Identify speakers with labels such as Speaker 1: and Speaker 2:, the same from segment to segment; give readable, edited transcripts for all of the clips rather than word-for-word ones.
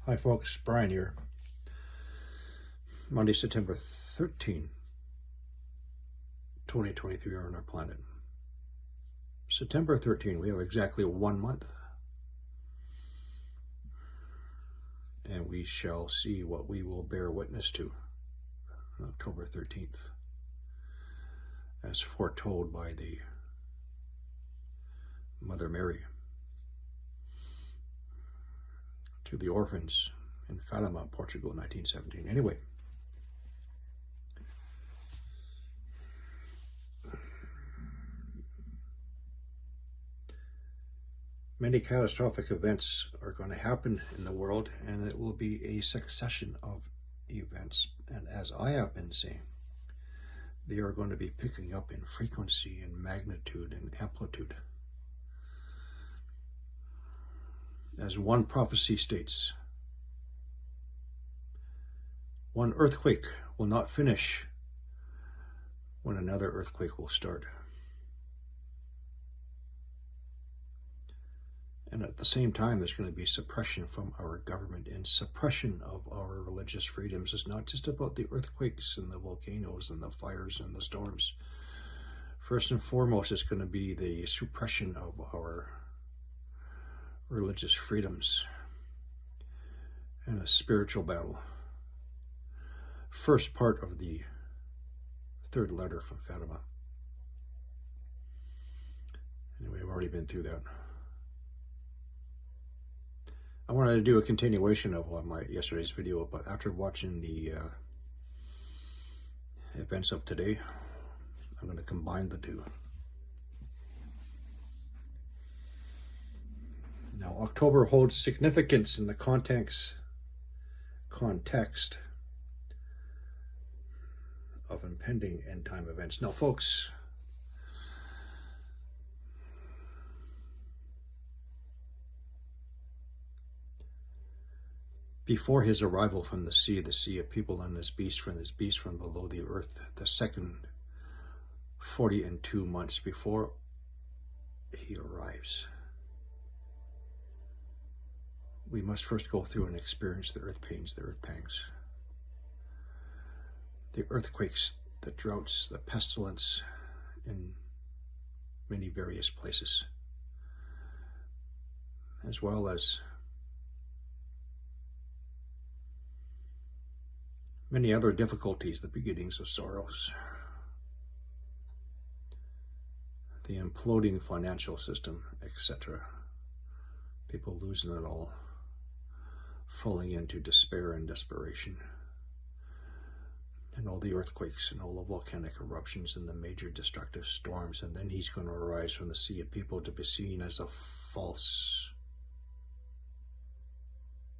Speaker 1: Hi folks, Brian here. Monday, September 13, 2023 on our planet. September 13, we have exactly 1 month. And we shall see what we will bear witness to on October 13th, as foretold by the Mother Mary to the orphans in Fatima, Portugal, 1917. Anyway, many catastrophic events are going to happen in the world, and it will be a succession of events. And as I have been saying, they are going to be picking up in frequency and magnitude and amplitude. As one prophecy states, one earthquake will not finish when another earthquake will start. And at the same time, there's going to be suppression from our government, and suppression of our religious freedoms is not just about the earthquakes and the volcanoes and the fires and the storms. First and foremost, it's going to be the suppression of our religious freedoms and a spiritual battle. First part of the third letter from Fatima. Anyway, I've already been through that. I wanted to do a continuation of my yesterday's video, but after watching the events of today, I'm going to combine the two. Now, October holds significance in the context of impending end-time events. Now, folks, before his arrival from the sea of people, and this beast from below the earth, the second 42 months before he arrives, we must first go through and experience the earth pains, the earth pangs, the earthquakes, the droughts, the pestilence in many various places, as well as many other difficulties, the beginnings of sorrows, the imploding financial system, etc. People losing it all, falling into despair and desperation, and all the earthquakes and all the volcanic eruptions and the major destructive storms. And then he's going to arise from the sea of people to be seen as a false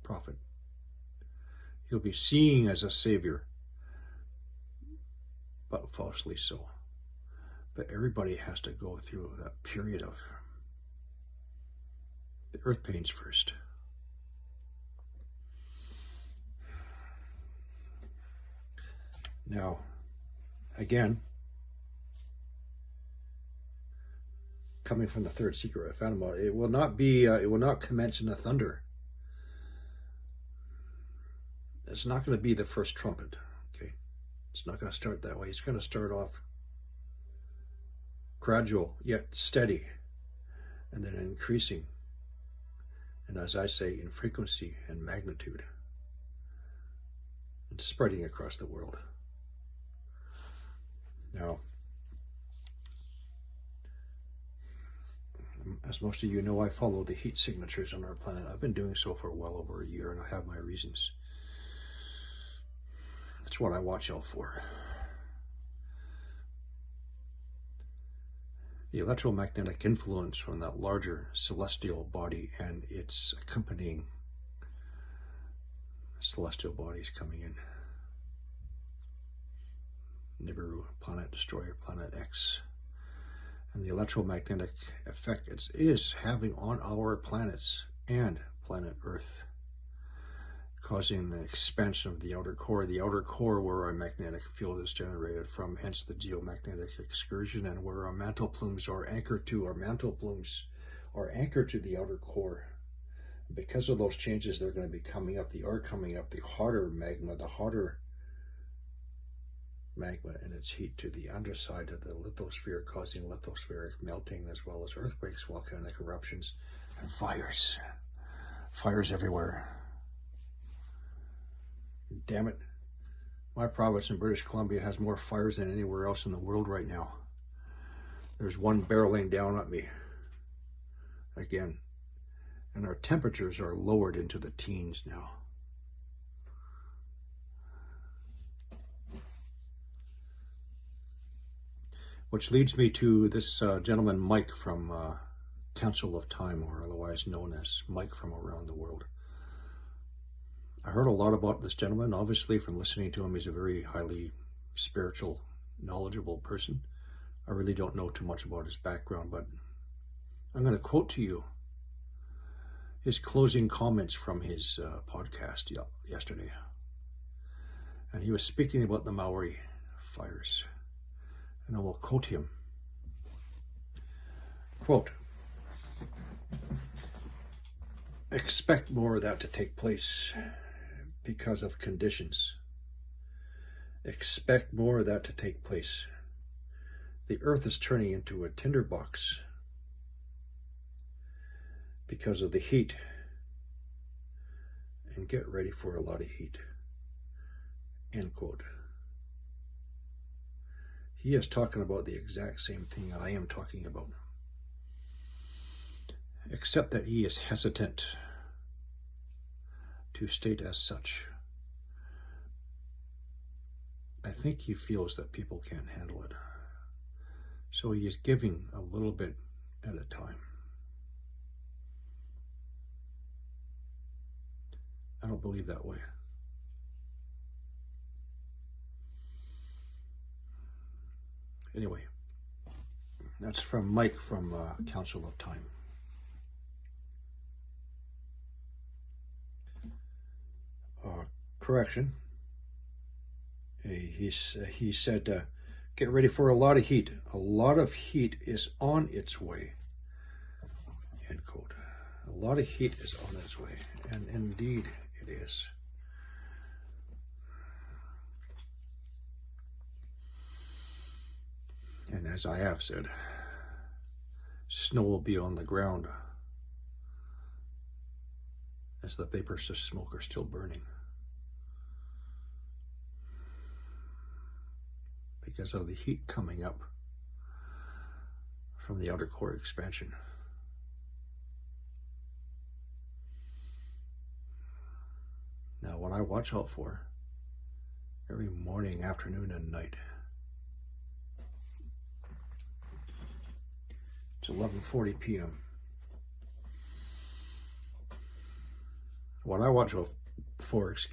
Speaker 1: prophet. He'll be seen as a savior, but falsely so. But everybody has to go through that period of the earth pains first. Now, again, coming from the third secret of Fatima, it will not commence in a thunder. It's not going to be the first trumpet, okay? It's not going to start that way. It's going to start off gradual, yet steady, and then increasing. And as I say, in frequency and magnitude, and spreading across the world. Now, as most of you know, I follow the heat signatures on our planet. I've been doing so for well over a year, and I have my reasons. That's what I watch out for. The electromagnetic influence from that larger celestial body and its accompanying celestial bodies coming in. Nibiru, Planet Destroyer, Planet X. And the electromagnetic effect it is having on our planets and planet Earth, causing an expansion of the outer core where our magnetic field is generated from, hence the geomagnetic excursion, and where our mantle plumes are anchored to. Our mantle plumes are anchored to the outer core Because of those changes, they're going to be coming up. They are coming up. The hotter magma and its heat to the underside of the lithosphere, causing lithospheric melting, as well as earthquakes, volcanic eruptions, and fires. Fires everywhere. Damn it. My province in British Columbia has more fires than anywhere else in the world right now. There's one barreling down at me again. And our temperatures are lowered into the teens now. Which leads me to this gentleman, Mike, from Council of Time, or otherwise known as Mike from around the world. I heard a lot about this gentleman, obviously, from listening to him. He's a very highly spiritual, knowledgeable person. I really don't know too much about his background, but I'm going to quote to you his closing comments from his podcast yesterday. And he was speaking about the Maori fires. And I will quote him. Quote, "Expect more of that to take place because of conditions. Expect more of that to take place. The earth is turning into a tinderbox because of the heat. And get ready for a lot of heat." End quote. He is talking about the exact same thing I am talking about, except that he is hesitant to state as such. I think he feels that people can't handle it, so he is giving a little bit at a time. I don't believe that way. Anyway, that's from Mike from Council of Time. Correction. He said, get ready for a lot of heat. A lot of heat is on its way. End quote. A lot of heat is on its way. And indeed it is. And as I have said, snow will be on the ground as the vapors of smoke are still burning, because of the heat coming up from the outer core expansion. Now, what I watch out for every morning, afternoon, and night, it's 11:40 p.m. What I watch out for, is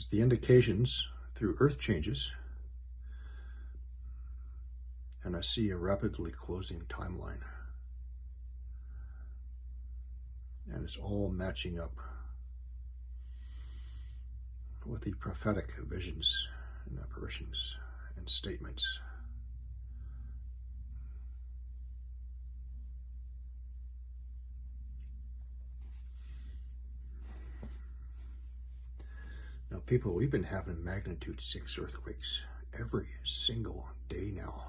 Speaker 1: the indications through earth changes, and I see a rapidly closing timeline. And it's all matching up with the prophetic visions and apparitions and statements. Now, people, we've been having magnitude 6 earthquakes every single day now.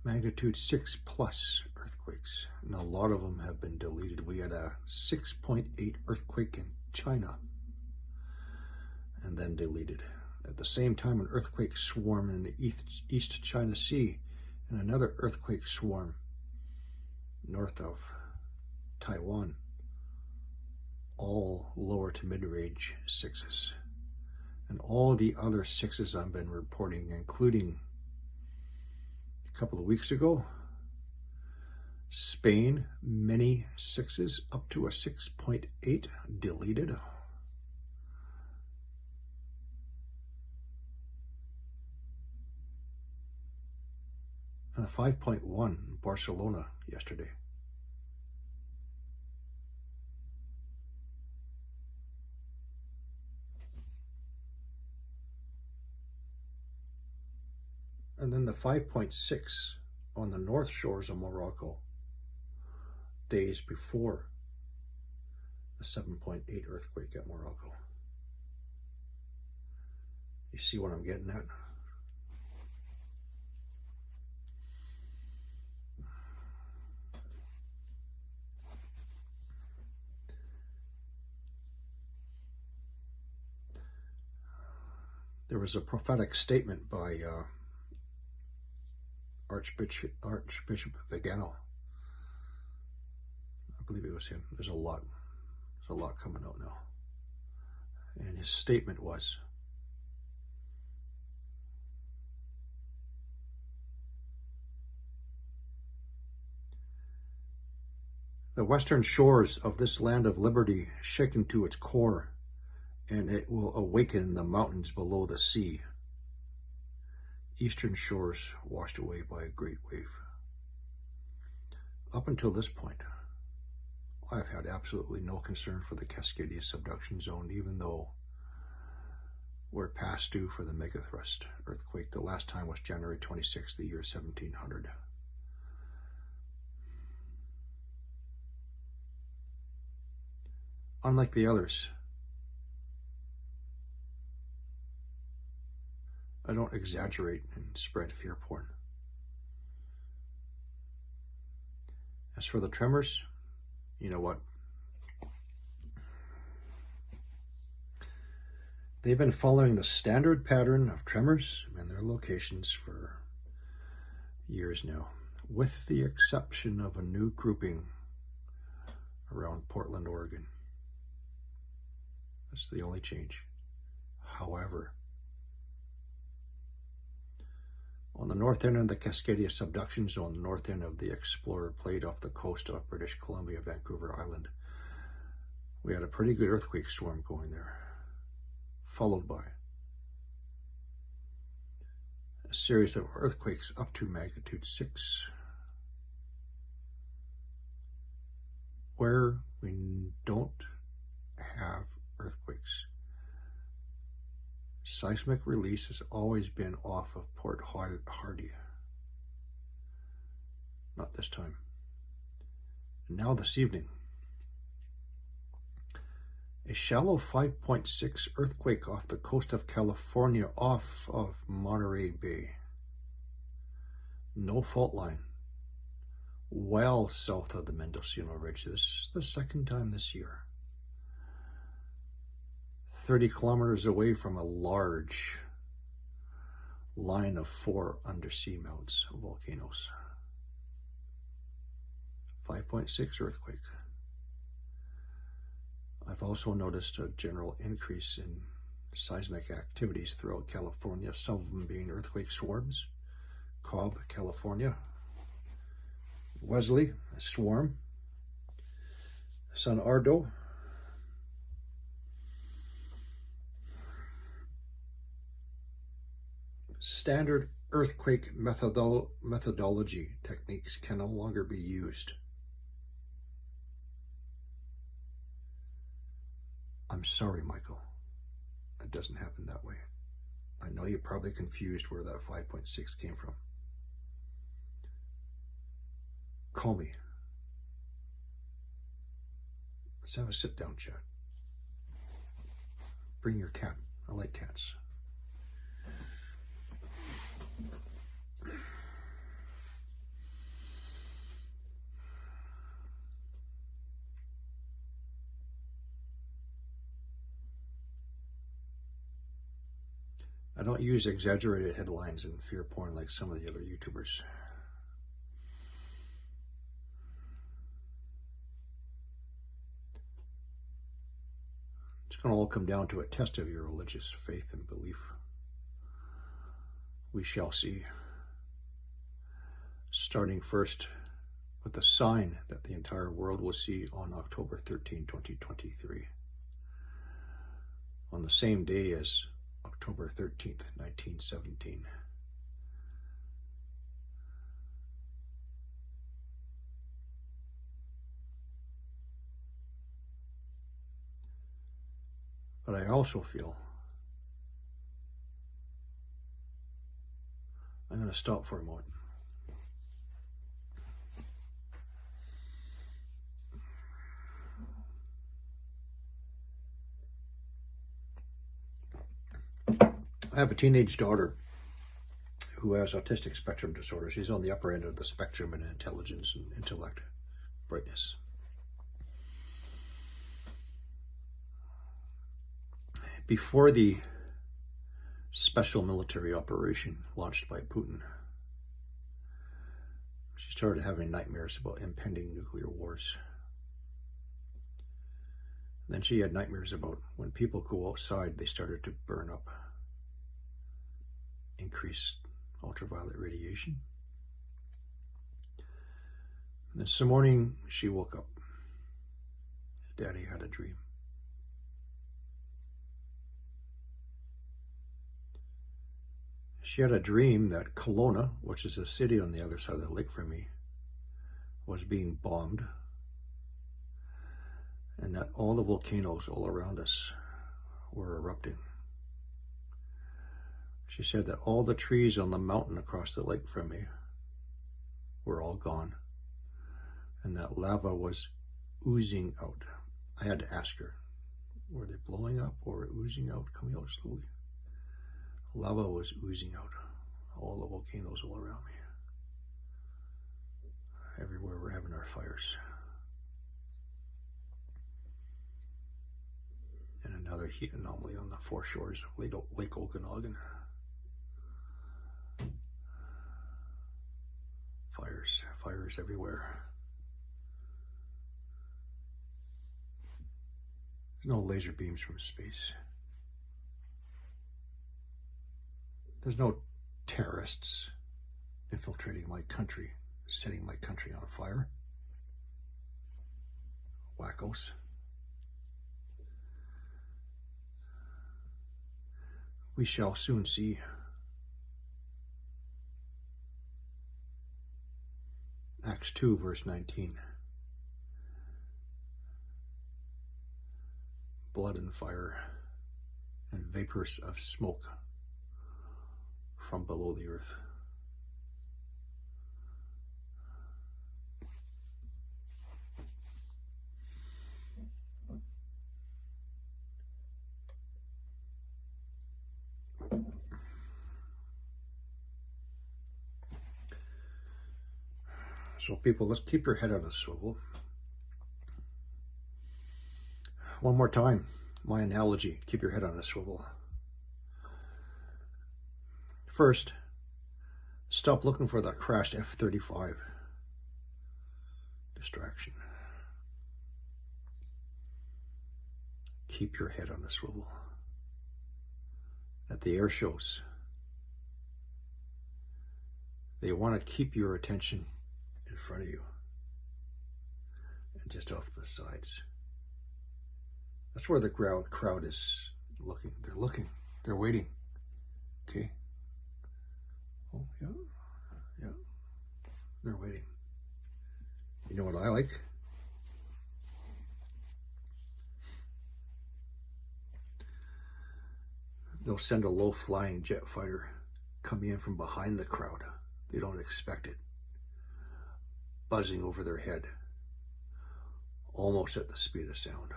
Speaker 1: Magnitude 6 plus earthquakes, and a lot of them have been deleted. We had a 6.8 earthquake in China, and then deleted. At the same time, an earthquake swarm in the East China Sea, and another earthquake swarm north of Taiwan. All lower to mid-range 6s. And all the other 6s I've been reporting, including a couple of weeks ago, Spain, many 6s up to a 6.8 deleted. And a 5.1 in Barcelona yesterday. And then the 5.6 on the north shores of Morocco days before the 7.8 earthquake at Morocco. You see what I'm getting at? There was a prophetic statement by Archbishop Vigano. I believe it was him. There's a lot coming out now. And his statement was, the western shores of this land of liberty shaken to its core, and it will awaken the mountains below the sea. Eastern shores washed away by a great wave. Up until this point, I've had absolutely no concern for the Cascadia subduction zone, even though we're past due for the megathrust earthquake. The last time was January 26th, the year 1700. Unlike the others, I don't exaggerate and spread fear porn. As for the tremors, you know what? They've been following the standard pattern of tremors and their locations for years now, with the exception of a new grouping around Portland, Oregon. That's the only change. However, on the north end of the Cascadia subduction zone, the north end of the Explorer Plate off the coast of British Columbia, Vancouver Island, we had a pretty good earthquake storm going there, followed by a series of earthquakes up to magnitude 6, where we don't have earthquakes. Seismic release has always been off of Port Hardy. Not this time. And now this evening, a shallow 5.6 earthquake off the coast of California off of Monterey Bay. No fault line. Well south of the Mendocino Ridge. This is the second time this year. 30 kilometers away from a large line of 4 undersea mounts of volcanoes. 5.6 earthquake. I've also noticed a general increase in seismic activities throughout California, some of them being earthquake swarms. Cobb, California. Wesley, a swarm. San Ardo. Standard earthquake methodology techniques can no longer be used. I'm sorry, Michael. It doesn't happen that way. I know you're probably confused where that 5.6 came from. Call me. Let's have a sit-down chat. Bring your cat. I like cats. I don't use exaggerated headlines and fear porn like some of the other YouTubers. It's going to all come down to a test of your religious faith and belief. We shall see. Starting first with the sign that the entire world will see on October 13, 2023. On the same day as October 13th, 1917. But I also feel I'm going to stop for a moment. I have a teenage daughter who has autistic spectrum disorder. She's on the upper end of the spectrum in intelligence and intellect, brightness. Before the special military operation launched by Putin, she started having nightmares about impending nuclear wars. Then she had nightmares about when people go outside, they started to burn up, increased ultraviolet radiation. And then some morning she woke up. Daddy had a dream. She had a dream that Kelowna, which is a city on the other side of the lake from me, was being bombed, and that all the volcanoes all around us were erupting. She said that all the trees on the mountain across the lake from me were all gone, and that lava was oozing out. I had to ask her, were they blowing up or oozing out, coming out slowly? Lava was oozing out, all the volcanoes all around me. Everywhere we're having our fires. And another heat anomaly on the foreshores of Lake Okanagan. Fires everywhere. There's no laser beams from space. There's no terrorists infiltrating my country, setting my country on fire. Wackos. We shall soon see. Acts 2, verse 19. Blood and fire and vapors of smoke from below the earth. So people, let's keep your head on a swivel. One more time, my analogy, keep your head on a swivel. First, stop looking for that crashed F-35 distraction. Keep your head on a swivel. At the air shows, they want to keep your attention in front of you and just off the sides. That's where the crowd is looking. They're looking. They're waiting. Okay. Oh, yeah. They're waiting. You know what I like? They'll send a low-flying jet fighter coming in from behind the crowd. They don't expect it. Buzzing over their head, almost at the speed of sound.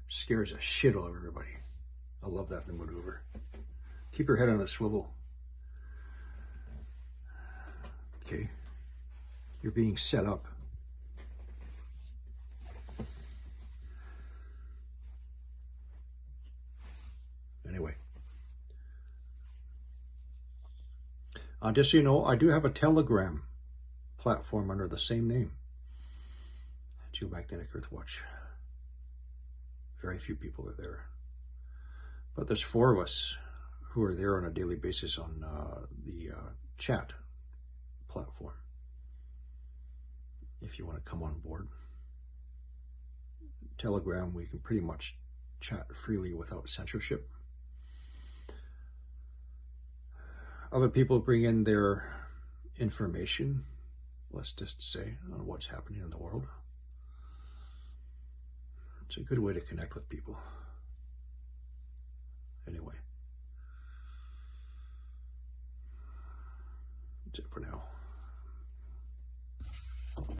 Speaker 1: Scares the shit out of everybody. I love that maneuver. Keep your head on a swivel. Okay, you're being set up. Anyway, just so you know, I do have a Telegram platform under the same name, Geomagnetic Earthwatch. Very few people are there, but there's 4 of us who are there on a daily basis on the chat platform. If you want to come on board, Telegram, we can pretty much chat freely without censorship. Other people bring in their information, let's just say, on what's happening in the world. It's a good way to connect with people. Anyway, that's it for now.